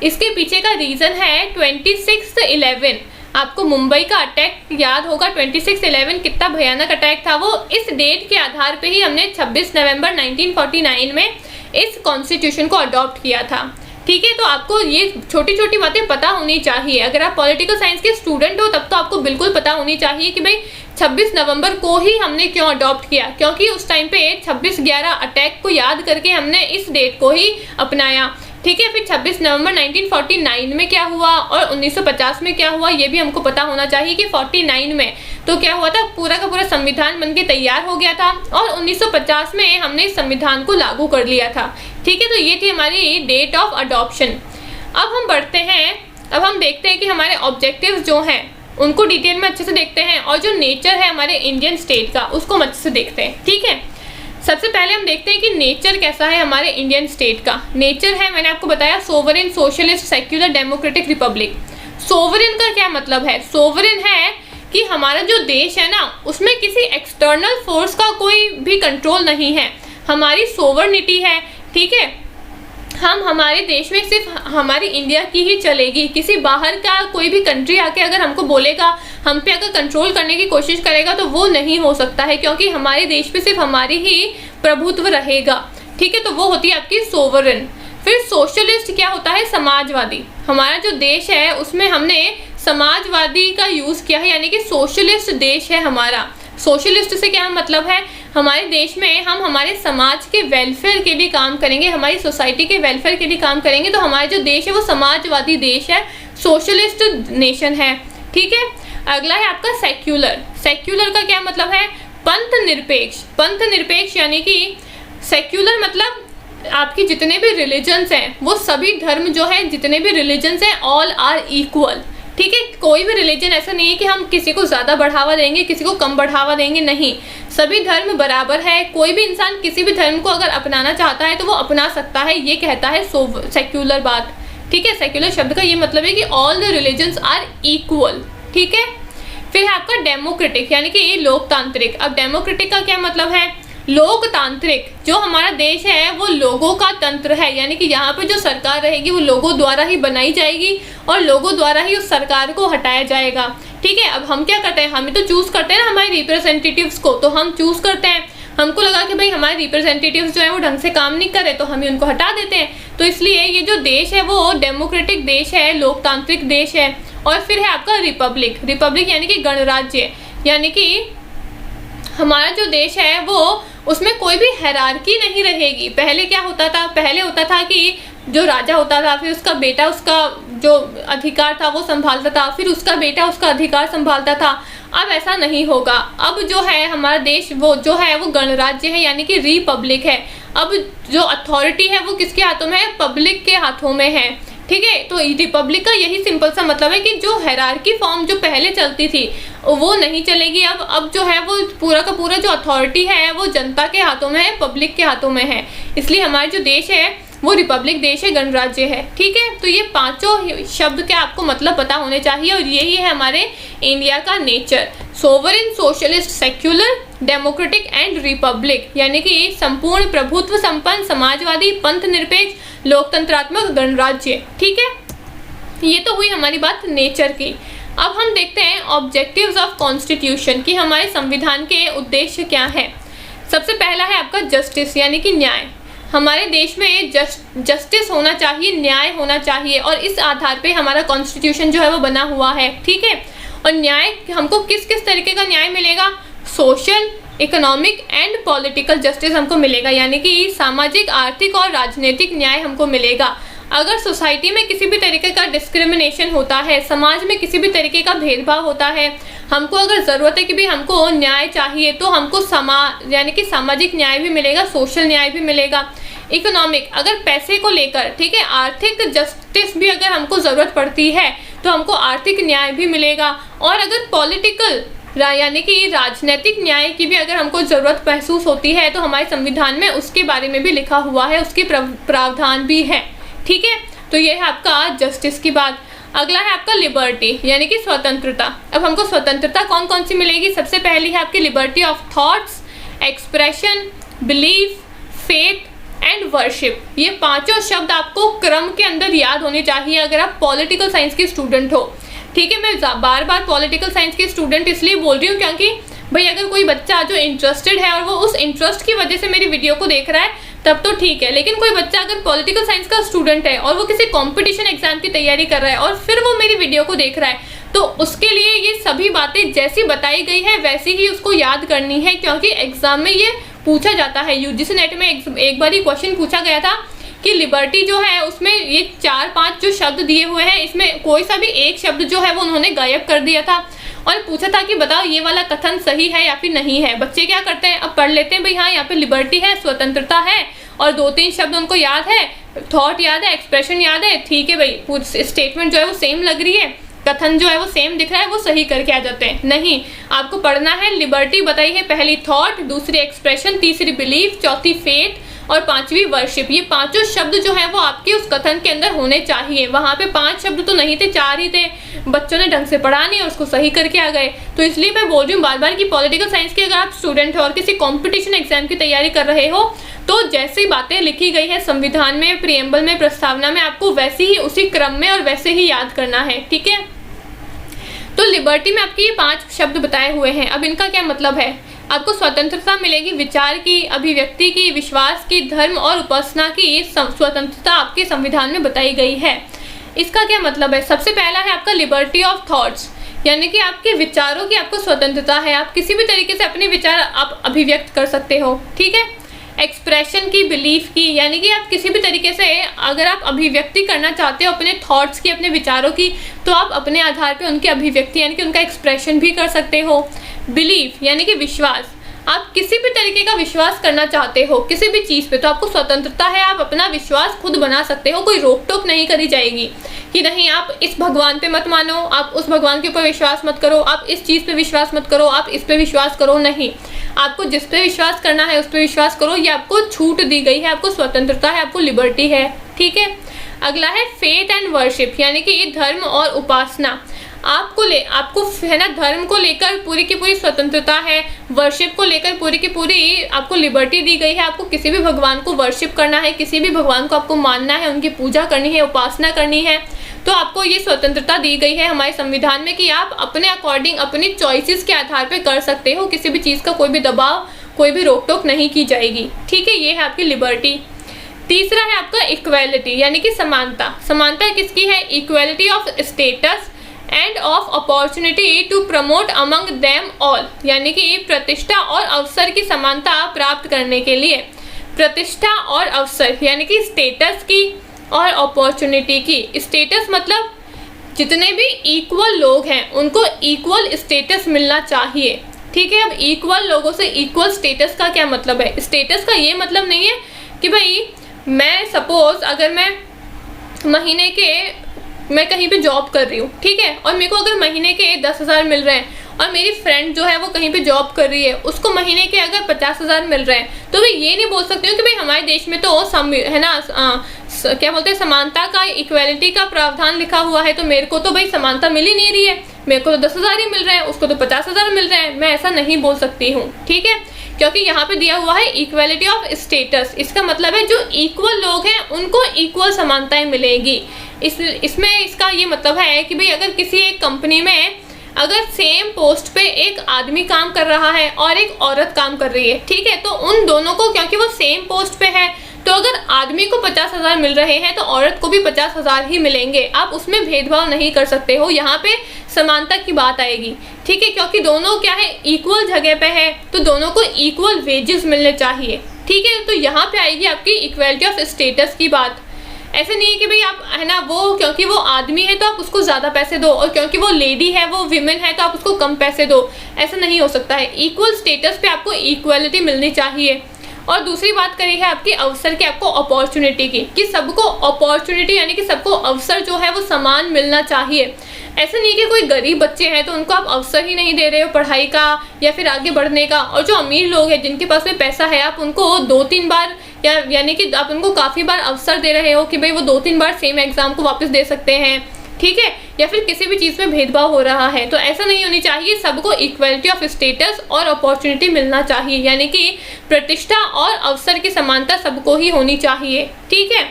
A: इसके पीछे का रीज़न है 26/11। आपको मुंबई का अटैक याद होगा, 26/11 कितना भयानक अटैक था वो। इस डेट के आधार पे ही हमने 26 नवंबर 1949 में इस कॉन्स्टिट्यूशन को अडॉप्ट किया था। ठीक है, तो आपको ये छोटी छोटी बातें पता होनी चाहिए। अगर आप पॉलिटिकल साइंस के स्टूडेंट हो तब तो आपको बिल्कुल पता होनी चाहिए कि भाई 26 नवंबर को ही हमने क्यों अडॉप्ट किया, क्योंकि उस टाइम पे 26/11 अटैक को याद करके हमने इस डेट को ही अपनाया। ठीक है, फिर 26 नवंबर 1949 में क्या हुआ और 1950 में क्या हुआ ये भी हमको पता होना चाहिए कि 49 में तो क्या हुआ था, पूरा का पूरा संविधान बनके तैयार हो गया था और 1950 में हमने इस संविधान को लागू कर लिया था। ठीक है, तो ये थी हमारी डेट ऑफ अडॉप्शन। अब हम बढ़ते हैं, अब हम देखते हैं कि हमारे ऑब्जेक्टिव्स जो हैं उनको डिटेल में अच्छे से देखते हैं और जो नेचर है हमारे इंडियन स्टेट का उसको हम अच्छे से देखते हैं। ठीक है, सबसे पहले हम देखते हैं कि नेचर कैसा है हमारे इंडियन स्टेट का। नेचर है, मैंने आपको बताया, sovereign, socialist, secular, democratic, Republic. Sovereign का क्या मतलब है? सोवरेन है कि हमारा जो देश है ना उसमें किसी एक्सटर्नल फोर्स का कोई भी कंट्रोल नहीं है, हमारी सोवरनिटी है। ठीक है, हम हमारे देश में सिर्फ हमारी इंडिया की ही चलेगी। किसी बाहर का कोई भी कंट्री आके अगर हमको बोलेगा, हम पे अगर कंट्रोल करने की कोशिश करेगा तो वो नहीं हो सकता है, क्योंकि हमारे देश पे सिर्फ हमारी ही प्रभुत्व रहेगा। ठीक है, तो वो होती है आपकी सोवरेन। फिर सोशलिस्ट क्या होता है, समाजवादी। हमारा जो देश है उसमें हमने समाजवादी का यूज किया है, यानी कि सोशलिस्ट देश है हमारा। सोशलिस्ट से क्या मतलब है, हमारे देश में हम हमारे समाज के वेलफेयर के लिए काम करेंगे, हमारी सोसाइटी के वेलफेयर के लिए काम करेंगे। तो हमारा जो देश है वो समाजवादी देश है, सोशलिस्ट नेशन है, ठीक है। अगला है आपका सेक्युलर। सेक्युलर का क्या मतलब है, पंथ निरपेक्ष। पंथ निरपेक्ष यानी कि सेक्युलर मतलब आपकी जितने भी रिलीजन्स हैं वो सभी धर्म जो है, जितने भी रिलीजन्स हैं ऑल आर इक्वल, ठीक है। कोई भी रिलीजन ऐसा नहीं है कि हम किसी को ज़्यादा बढ़ावा देंगे, किसी को कम बढ़ावा देंगे, नहीं, सभी धर्म बराबर है। कोई भी इंसान किसी भी धर्म को अगर अपनाना चाहता है तो वो अपना सकता है, ये कहता है सेक्युलर बात, ठीक है। सेक्युलर शब्द का ये मतलब है कि all the religions are equal, ठीक है। फिर है आपका डेमोक्रेटिक यानी कि लोकतांत्रिक। अब डेमोक्रेटिक का क्या मतलब है, लोकतांत्रिक। जो हमारा देश है वो लोगों का तंत्र है, यानी कि यहाँ पे जो सरकार रहेगी वो लोगों द्वारा ही बनाई जाएगी और लोगों द्वारा ही उस सरकार को हटाया जाएगा, ठीक है। अब हम क्या करते हैं, हम तो चूज करते हैं ना हमारे रिप्रेजेंटेटिव्स को, तो हम चूज करते हैं, हमको लगा कि भाई हमारे रिप्रेजेंटेटिव्स जो है वो ढंग से काम नहीं कर रहे तो हम उनको हटा देते हैं। तो इसलिए ये जो देश है वो डेमोक्रेटिक देश है, लोकतांत्रिक देश है। और फिर है आपका रिपब्लिक। रिपब्लिक यानी कि गणराज्य, यानी कि हमारा जो देश है वो उसमें कोई भी हायरार्की नहीं रहेगी। पहले क्या होता था, पहले होता था कि जो राजा होता था फिर उसका बेटा उसका जो अधिकार था वो संभालता था, फिर उसका बेटा उसका अधिकार संभालता था। अब ऐसा नहीं होगा। अब जो है हमारा देश वो जो है वो गणराज्य है, यानी कि रिपब्लिक है। अब जो अथॉरिटी है वो किसके हाथों में है, पब्लिक के हाथों में है, ठीक है। तो रिपब्लिक का यही सिंपल सा मतलब है कि जो हायरार्की फॉर्म जो पहले चलती थी वो नहीं चलेगी। अब जो है वो पूरा का पूरा जो अथॉरिटी है वो जनता के हाथों में है, पब्लिक के हाथों में है। इसलिए हमारा जो देश है वो रिपब्लिक देश है, गणराज्य है, ठीक है। तो ये पांचों शब्द के आपको मतलब पता होने चाहिए और यही है हमारे इंडिया का nature, sovereign, socialist, secular, democratic and Republic, यानी कि संपूर्ण प्रभुत्व संपन्न, समाजवादी, पंथ निरपेक्ष, लोकतंत्रात्मक, गणराज्य, ठीक है। ये तो हुई हमारी बात नेचर की। अब हम देखते हैं ऑब्जेक्टिव्स ऑफ कॉन्स्टिट्यूशन कि हमारे संविधान के उद्देश्य क्या है। सबसे पहला है आपका जस्टिस यानी कि न्याय। हमारे देश में जस्टिस होना चाहिए, न्याय होना चाहिए और इस आधार पे हमारा कॉन्स्टिट्यूशन जो है वो बना हुआ है, ठीक है। और न्याय हमको किस किस तरीके का न्याय मिलेगा, social, economic and political justice हमको मिलेगा, यानी कि सामाजिक, आर्थिक और राजनीतिक न्याय हमको मिलेगा। अगर सोसाइटी में किसी भी तरीके का डिस्क्रिमिनेशन होता है, समाज में किसी भी तरीके का भेदभाव होता है, हमको अगर ज़रूरत है कि भी हमको न्याय चाहिए तो हमको यानी कि सामाजिक न्याय भी मिलेगा, सोशल न्याय भी मिलेगा। इकोनॉमिक, अगर पैसे को लेकर, ठीक है, आर्थिक जस्टिस भी अगर हमको ज़रूरत पड़ती है तो हमको आर्थिक न्याय भी मिलेगा। और अगर पॉलिटिकल यानी कि राजनीतिक न्याय की भी अगर हमको ज़रूरत महसूस होती है तो हमारे संविधान में उसके बारे में भी लिखा हुआ है, उसके प्रावधान भी है, ठीक है। तो ये है आपका जस्टिस की बात। अगला है आपका लिबर्टी यानी कि स्वतंत्रता। अब हमको स्वतंत्रता कौन कौन सी मिलेगी, सबसे पहली है आपकी liberty of thoughts, expression, belief, faith and worship. ये पांचों शब्द आपको क्रम के अंदर याद होने चाहिए अगर आप पॉलिटिकल साइंस के स्टूडेंट हो, ठीक है। मैं बार बार पॉलिटिकल साइंस के स्टूडेंट इसलिए बोल रही हूँ क्योंकि भाई अगर कोई बच्चा जो इंटरेस्टेड है और वो उस इंटरेस्ट की वजह से मेरी वीडियो को देख रहा है तब तो ठीक है, लेकिन कोई बच्चा अगर पॉलिटिकल साइंस का स्टूडेंट है और वो किसी कंपटीशन एग्जाम की तैयारी कर रहा है और फिर वो मेरी वीडियो को देख रहा है तो उसके लिए ये सभी बातें जैसी बताई गई है वैसी ही उसको याद करनी है, क्योंकि एग्जाम में ये पूछा जाता है। यूजीसी नेट में एक बार ही क्वेश्चन पूछा गया था कि लिबर्टी जो है उसमें ये 4-5 जो शब्द दिए हुए हैं इसमें कोई सा भी एक शब्द जो है वो उन्होंने गायब कर दिया था और पूछा था कि बताओ ये वाला कथन सही है या फिर नहीं है। बच्चे क्या करते हैं, अब पढ़ लेते हैं भाई हाँ यहाँ पे लिबर्टी है, स्वतंत्रता है और 2-3 शब्द उनको याद है, थॉट याद है, एक्सप्रेशन याद है, ठीक है भाई, स्टेटमेंट जो है वो सेम लग रही है, कथन जो है वो सेम दिख रहा है, वो सही करके आ जाते हैं। नहीं, आपको पढ़ना है लिबर्टी बताई है, पहली थॉट, दूसरी एक्सप्रेशन, तीसरी बिलीफ, चौथी फेथ और 5वीं वर्शिप। ये पांचों शब्द जो है वो आपके उस कथन के अंदर होने चाहिए। वहाँ पे 5 शब्द तो नहीं थे, 4 ही थे, बच्चों ने ढंग से पढ़ा नहीं और उसको सही करके आ गए। तो इसलिए मैं बोल रही हूँ बार बार कि पॉलिटिकल साइंस के अगर आप स्टूडेंट हो और किसी कॉम्पिटिशन एग्जाम की तैयारी कर रहे हो तो जैसी बातें लिखी गई है संविधान में, प्रिएम्बल में, प्रस्तावना में, आपको वैसे ही उसी क्रम में और वैसे ही याद करना है, ठीक है। तो लिबर्टी में आपके ये 5 शब्द बताए हुए हैं। अब इनका क्या मतलब है, आपको स्वतंत्रता मिलेगी विचार की, अभिव्यक्ति की, विश्वास की, धर्म और उपासना की स्वतंत्रता आपके संविधान में बताई गई है। इसका क्या मतलब है? सबसे पहला है आपका लिबर्टी ऑफ थॉट्स, यानी कि आपके विचारों की आपको स्वतंत्रता है, आप किसी भी तरीके से अपने विचार आप अभिव्यक्त कर सकते हो, ठीक है। एक्सप्रेशन की, बिलीफ की, यानी कि आप किसी भी तरीके से अगर आप अभिव्यक्ति करना चाहते हो अपने थॉट्स की, अपने विचारों की, तो आप अपने आधार पे उनकी अभिव्यक्ति यानी कि उनका एक्सप्रेशन भी कर सकते हो। बिलीफ यानी कि विश्वास, आप किसी भी तरीके का विश्वास करना चाहते हो किसी भी चीज़ पे, तो आपको स्वतंत्रता है, आप अपना विश्वास खुद बना सकते हो, कोई रोक टोक नहीं करी जाएगी कि नहीं आप इस भगवान पे मत मानो, आप उस भगवान के ऊपर विश्वास मत करो, आप इस चीज़ पे विश्वास मत करो, आप इस पे विश्वास करो, नहीं, आपको जिस पे विश्वास करना है उस पे विश्वास करो। ये आपको छूट दी गई है, आपको स्वतंत्रता है, आपको लिबर्टी है, ठीक है। अगला है फेथ एंड वर्शिप, यानी कि धर्म और उपासना। आपको है ना, धर्म को लेकर पूरी की पूरी स्वतंत्रता है, वर्शिप को लेकर पूरी की पूरी आपको लिबर्टी दी गई है। आपको किसी भी भगवान को वर्शिप करना है, किसी भी भगवान को आपको मानना है, उनकी पूजा करनी है, उपासना करनी है, तो आपको ये स्वतंत्रता दी गई है हमारे संविधान में कि आप अपने अकॉर्डिंग अपनी चॉइसेस के आधार पर कर सकते हो, किसी भी चीज़ का कोई भी दबाव, कोई भी रोक टोक नहीं की जाएगी, ठीक है। ये है आपकी लिबर्टी। तीसरा है आपका इक्वेलिटी, यानी कि समानता। समानता किसकी है? Equality of status and of opportunity to promote among them all, यानी कि प्रतिष्ठा और अवसर की समानता प्राप्त करने के लिए। प्रतिष्ठा और अवसर यानी कि स्टेटस की और अपॉर्चुनिटी की। स्टेटस मतलब जितने भी इक्वल लोग हैं उनको इक्वल स्टेटस मिलना चाहिए, ठीक है। अब इक्वल लोगों से इक्वल स्टेटस का क्या मतलब है? स्टेटस का ये मतलब नहीं है कि भाई मैं सपोज अगर मैं कहीं पे जॉब कर रही हूँ, ठीक है, और मेरे को अगर महीने के 10,000 मिल रहे हैं और मेरी फ्रेंड जो है वो कहीं पे जॉब कर रही है, उसको महीने के अगर 50,000 मिल रहे हैं, तो मैं ये नहीं बोल सकती हूँ कि भाई हमारे देश में तो है ना क्या बोलते हैं, समानता का, इक्वेलिटी का प्रावधान लिखा हुआ है, तो मेरे को तो भाई समानता मिल ही नहीं रही है, मेरे को तो 10,000 ही मिल रहे हैं, उसको तो 50,000 मिल रहे हैं। मैं ऐसा नहीं बोल सकती हूँ, ठीक है, क्योंकि यहाँ पे दिया हुआ है इक्वेलिटी ऑफ स्टेटस। इसका मतलब है जो इक्वल लोग हैं उनको इक्वल समानताएं मिलेगी। इसमें इसका ये मतलब है कि भाई अगर किसी एक कंपनी में अगर सेम पोस्ट पे एक आदमी काम कर रहा है और एक औरत काम कर रही है, ठीक है, तो उन दोनों को, क्योंकि वो सेम पोस्ट पे है, तो अगर आदमी को 50,000 मिल रहे हैं तो औरत को भी 50,000 ही मिलेंगे। आप उसमें भेदभाव नहीं कर सकते हो, यहाँ पे समानता की बात आएगी, ठीक है, क्योंकि दोनों क्या है, इक्वल जगह पे है, तो दोनों को इक्वल वेजेस मिलने चाहिए, ठीक है। तो यहाँ पे आएगी आपकी इक्वेलिटी ऑफ स्टेटस की बात। ऐसे नहीं है कि भाई आप है ना वो क्योंकि वो आदमी है तो आप उसको ज़्यादा पैसे दो, और क्योंकि वो लेडी है, वो विमेन है, तो आप उसको कम पैसे दो, ऐसा नहीं हो सकता है। इक्वल स्टेटस पे आपको इक्वलिटी मिलनी चाहिए। और दूसरी बात करी है आपकी अवसर की, आपको अपॉर्चुनिटी की, कि सबको अपॉर्चुनिटी यानी कि सबको अवसर जो है वो समान मिलना चाहिए। ऐसा नहीं कि कोई गरीब बच्चे हैं तो उनको आप अवसर ही नहीं दे रहे हो पढ़ाई का या फिर आगे बढ़ने का, और जो अमीर लोग हैं जिनके पास में पैसा है आप उनको 2-3 बार यानी कि आप उनको काफ़ी बार अवसर दे रहे हो कि भाई वो 2-3 बार सेम एग्जाम को वापस दे सकते हैं, ठीक है, या फिर किसी भी चीज़ में भेदभाव हो रहा है, तो ऐसा नहीं होनी चाहिए। सबको इक्वलिटी ऑफ स्टेटस और अपॉर्चुनिटी मिलना चाहिए, यानी कि प्रतिष्ठा और अवसर की समानता सबको ही होनी चाहिए, ठीक है।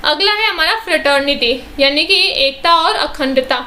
A: अगला है हमारा फ्रेटर्निटी, यानी कि एकता और अखंडता।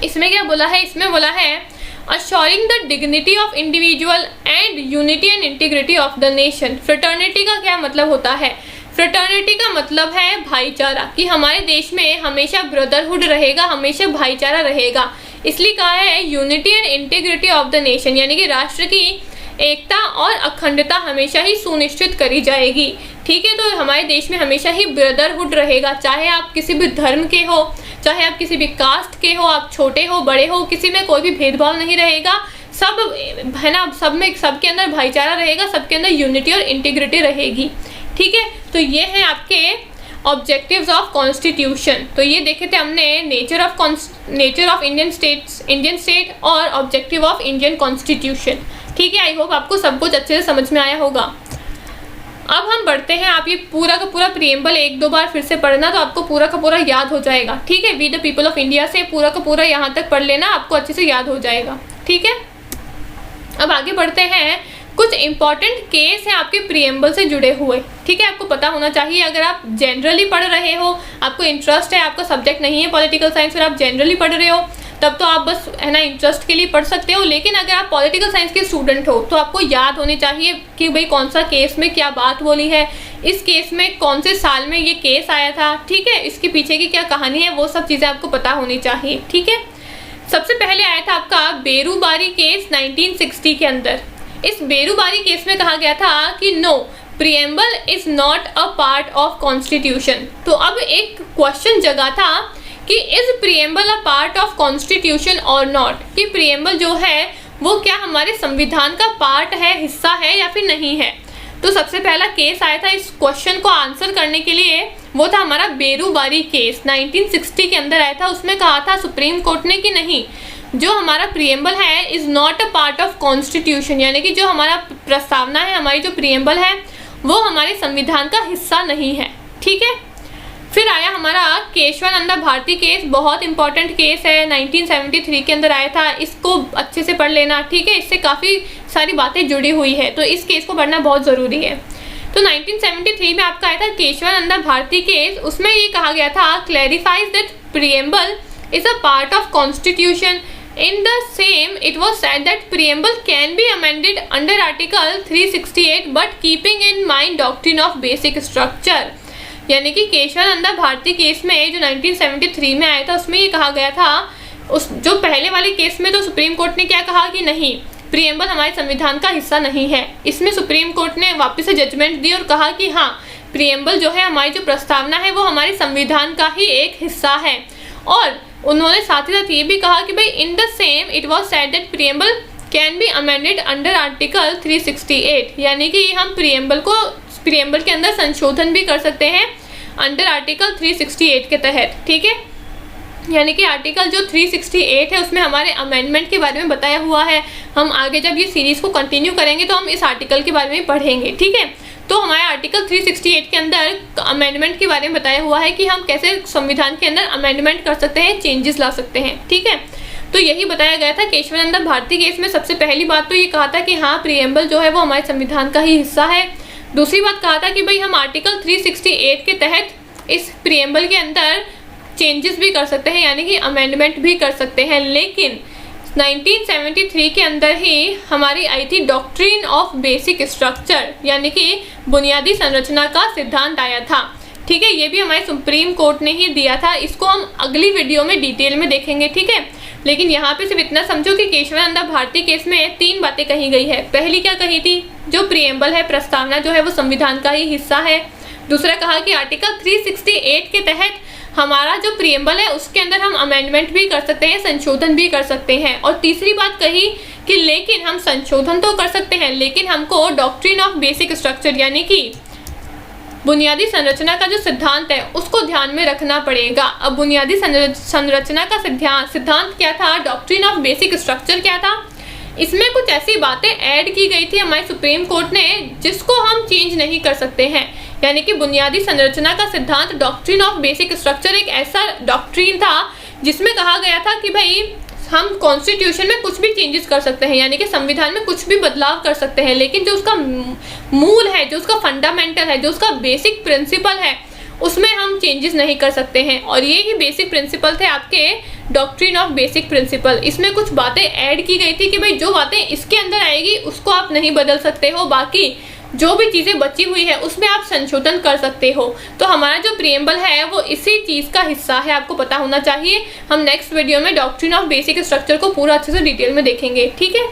A: इसमें क्या बोला है? इसमें बोला है assuring the dignity of individual and unity and integrity of the nation। Fraternity का क्या मतलब होता है? फ्रेटर्निटी का मतलब है भाईचारा, कि हमारे देश में हमेशा ब्रदरहुड रहेगा, हमेशा भाईचारा रहेगा। इसलिए कहा है unity and integrity of the nation, यानी कि राष्ट्र की एकता और अखंडता हमेशा ही सुनिश्चित करी जाएगी, ठीक है। तो हमारे देश में हमेशा ही ब्रदरहुड रहेगा, चाहे आप किसी भी धर्म के हो, चाहे आप किसी भी कास्ट के हो, आप छोटे हो बड़े हो, किसी में कोई भी भेदभाव नहीं रहेगा, सब है ना, सब में सबके अंदर भाईचारा रहेगा, सबके अंदर यूनिटी और इंटीग्रिटी रहेगी, ठीक है। तो ये है आपके ऑब्जेक्टिव्स ऑफ कॉन्स्टिट्यूशन। तो ये देखे थे हमने नेचर ऑफ इंडियन स्टेट और ऑब्जेक्टिव ऑफ इंडियन कॉन्स्टिट्यूशन, ठीक है। आई होप आपको सब कुछ अच्छे से समझ में आया होगा। अब हम बढ़ते हैं, आप ये पूरा का पूरा प्रीएम्बल 1-2 बार फिर से पढ़ना, तो आपको पूरा का पूरा याद हो जाएगा, ठीक है। We the people of India से पूरा का पूरा यहाँ तक पढ़ लेना, आपको अच्छे से याद हो जाएगा, ठीक है। अब आगे बढ़ते हैं, कुछ इंपॉर्टेंट केस हैं आपके प्रीएम्बल से जुड़े हुए, ठीक है, आपको पता होना चाहिए। अगर आप जनरली पढ़ रहे हो, आपको इंटरेस्ट है, आपका सब्जेक्ट नहीं है पॉलिटिकल साइंस और आप जनरली पढ़ रहे हो, तब तो आप बस है ना इंटरेस्ट के लिए पढ़ सकते हो। लेकिन अगर आप पॉलिटिकल साइंस के स्टूडेंट हो तो आपको याद होनी चाहिए कि भाई कौन सा केस में क्या बात बोली है, इस केस में कौन से साल में ये केस आया था, ठीक है, इसके पीछे की क्या कहानी है, वो सब चीज़ें आपको पता होनी चाहिए, ठीक है। सबसे पहले आया था आपका बेरूबारी केस 1960 के अंदर। इस बेरूबारी केस में कहा गया था कि no, preamble is not a part of constitution. तो अब एक क्वेश्चन जगा था कि is preamble a part of constitution और नॉट, कि प्रीएम्बल जो है वो क्या हमारे संविधान का पार्ट है, हिस्सा है या फिर नहीं है। तो सबसे पहला केस आया था इस क्वेश्चन को आंसर करने के लिए, वो था हमारा बेरूबारी केस 1960 के अंदर आया था। उसमें कहा था सुप्रीम कोर्ट ने कि नहीं, जो हमारा प्रीएम्बल है is not a part of constitution, यानी कि जो हमारा प्रस्तावना है, हमारी जो प्रीएम्बल है वो हमारे संविधान का हिस्सा नहीं है, ठीक है। फिर आया हमारा केशवानंदा भारती केस, बहुत इंपॉर्टेंट केस है, 1973 के अंदर आया था। इसको अच्छे से पढ़ लेना, ठीक है, इससे काफ़ी सारी बातें जुड़ी हुई है, तो इस केस को पढ़ना बहुत ज़रूरी है। तो 1973 में आपका आया था केशवानंदा भारती केस। उसमें ये कहा गया था clarifies that preamble is a part of constitution. In the same, it was said that preamble can be amended under Article 368, but keeping in mind doctrine of basic structure। यानी कि केशवानंदा भारती केस में जो 1973 में आया था, उसमें ये कहा गया था, उस जो पहले वाले केस में तो सुप्रीम कोर्ट ने क्या कहा कि नहीं, प्रीएम्बल हमारे संविधान का हिस्सा नहीं है। इसमें सुप्रीम कोर्ट ने वापस से जजमेंट दी और कहा कि हाँ, प्रीएम्बल जो है, हमारी जो प्रस्तावना है वो हमारे संविधान का ही एक हिस्सा है। और उन्होंने साथ ही साथ ये भी कहा कि भाई in the same it was said that preamble can be amended under article 368, यानी कि हम प्रीएम्बल के अंदर संशोधन भी कर सकते हैं अंडर आर्टिकल 368 के तहत, ठीक है। यानी कि आर्टिकल जो 368 है उसमें हमारे अमेंडमेंट के बारे में बताया हुआ है। हम आगे जब ये सीरीज़ को कंटिन्यू करेंगे तो हम इस आर्टिकल के बारे में पढ़ेंगे, ठीक है। तो हमारे आर्टिकल 368 के अंदर अमेंडमेंट के बारे में बताया हुआ है कि हम कैसे संविधान के अंदर अमेंडमेंट कर सकते हैं, चेंजेस ला सकते हैं, ठीक है। तो यही बताया गया था केशवानंदा भारती केस में। सबसे पहली बात तो ये कहा था कि हाँ, प्रीएम्बल जो है वो हमारे संविधान का ही हिस्सा है। दूसरी बात कहा था कि भाई हम आर्टिकल 368 के तहत इस प्रीएम्बल के अंदर चेंजेस भी कर सकते हैं, यानी कि अमेंडमेंट भी कर सकते हैं। लेकिन 1973 के अंदर ही हमारी आई थी डॉक्ट्रिन ऑफ बेसिक स्ट्रक्चर, यानी कि बुनियादी संरचना का सिद्धांत आया था, ठीक है। ये भी हमारे सुप्रीम कोर्ट ने ही दिया था। इसको हम अगली वीडियो में डिटेल में देखेंगे, ठीक है। लेकिन यहाँ पे सिर्फ इतना समझो कि केशवानंदा भारती केस में 3 बातें कही गई है। पहली क्या कही थी, जो प्रीएम्बल है, प्रस्तावना जो है वो संविधान का ही हिस्सा है। दूसरा कहा कि आर्टिकल 368 के तहत हमारा जो प्रीएम्बल है उसके अंदर हम अमेंडमेंट भी कर सकते हैं, संशोधन भी कर सकते हैं। और तीसरी बात कही कि लेकिन हम संशोधन तो कर सकते हैं, लेकिन हमको डॉक्ट्रिन ऑफ बेसिक स्ट्रक्चर, यानी कि बुनियादी संरचना का जो सिद्धांत है उसको ध्यान में रखना पड़ेगा। अब बुनियादी संरचना का सिद्धांत क्या था, डॉक्ट्रिन ऑफ बेसिक स्ट्रक्चर क्या था, इसमें कुछ ऐसी बातें ऐड की गई थी हमारे सुप्रीम कोर्ट ने जिसको हम चेंज नहीं कर सकते हैं। यानी कि बुनियादी संरचना का सिद्धांत, डॉक्ट्रिन ऑफ बेसिक स्ट्रक्चर, एक ऐसा डॉक्ट्रिन था जिसमें कहा गया था कि भाई हम कॉन्स्टिट्यूशन में कुछ भी चेंजेस कर सकते हैं, यानी कि संविधान में कुछ भी बदलाव कर सकते हैं, लेकिन जो उसका मूल है, जो उसका फंडामेंटल है, जो उसका बेसिक प्रिंसिपल है, उसमें हम चेंजेस नहीं कर सकते हैं। और ये ही बेसिक प्रिंसिपल थे आपके डॉक्ट्रिन ऑफ बेसिक प्रिंसिपल। इसमें कुछ बातें ऐड की गई थी कि भाई जो बातें इसके अंदर आएगी उसको आप नहीं बदल सकते हो, बाकी जो भी चीज़ें बची हुई है उसमें आप संशोधन कर सकते हो। तो हमारा जो प्रीएम्बल है वो इसी चीज़ का हिस्सा है, आपको पता होना चाहिए। हम नेक्स्ट वीडियो में डॉक्ट्रिन ऑफ बेसिक स्ट्रक्चर को पूरा अच्छे से डिटेल में देखेंगे, ठीक है।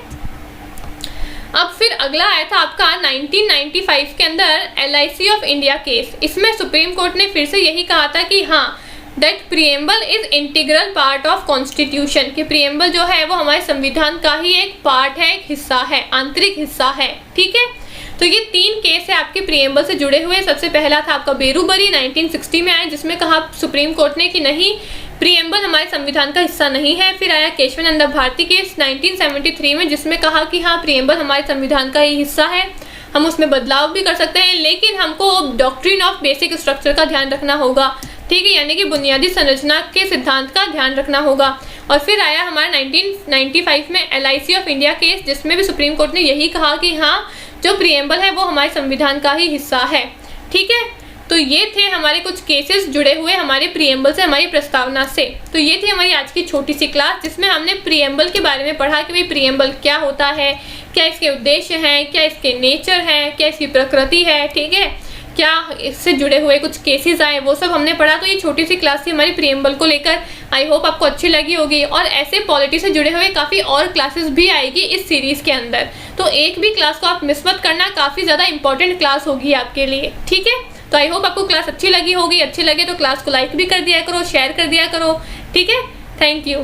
A: अब फिर अगला आया था आपका 1995 के अंदर LIC ऑफ इंडिया केस। इसमें सुप्रीम कोर्ट ने फिर से यही कहा था कि हाँ, that preamble is integral part of constitution, कि प्रीएम्बल जो है वो हमारे संविधान का ही एक पार्ट है, एक हिस्सा है, आंतरिक हिस्सा है, ठीक है। तो ये 3 केस है आपके प्रीएम्बल से जुड़े हुए। सबसे पहला था आपका बेरूबरी 1960 में आया, जिसमें कहा सुप्रीम कोर्ट ने कि नहीं, प्रीएम्बल हमारे संविधान का हिस्सा नहीं है। फिर आया केशवानंदा भारती केस 1973 में, जिसमें कहा कि हाँ, प्रीएम्बल हमारे संविधान का ही हिस्सा है, हम उसमें बदलाव भी कर सकते हैं, लेकिन हमको डॉक्ट्रिन ऑफ बेसिक स्ट्रक्चर का ध्यान रखना होगा, ठीक है, यानी कि बुनियादी संरचना के सिद्धांत का ध्यान रखना होगा। और फिर आया हमारा 1995 में LIC ऑफ इंडिया केस, जिसमें भी सुप्रीम कोर्ट ने यही कहा कि हाँ, जो प्रीएम्बल है वो हमारे संविधान का ही हिस्सा है, ठीक है। तो ये थे हमारे कुछ केसेस जुड़े हुए हमारे प्रीएम्बल से, हमारी प्रस्तावना से। तो ये थी हमारी आज की छोटी सी क्लास, जिसमें हमने प्रीएम्बल के बारे में पढ़ा कि भाई प्रीएम्बल क्या होता है, क्या इसके उद्देश्य हैं, क्या इसके नेचर हैं, क्या इसकी प्रकृति है, ठीक है, क्या इससे जुड़े हुए कुछ केसेस आए, वो सब हमने पढ़ा। तो ये छोटी सी क्लास थी हमारी प्रीएम्बल को लेकर। आई होप आपको अच्छी लगी होगी, और ऐसे पॉलिटी से जुड़े हुए काफ़ी और क्लासेस भी आएगी इस सीरीज़ के अंदर। तो एक भी क्लास को आप मिस मत करना, काफ़ी ज़्यादा इंपॉर्टेंट क्लास होगी आपके लिए, ठीक है। तो आई होप आपको क्लास अच्छी लगी होगी। अच्छी लगे तो क्लास को लाइक भी कर दिया करो, शेयर कर दिया करो, ठीक है। Thank you.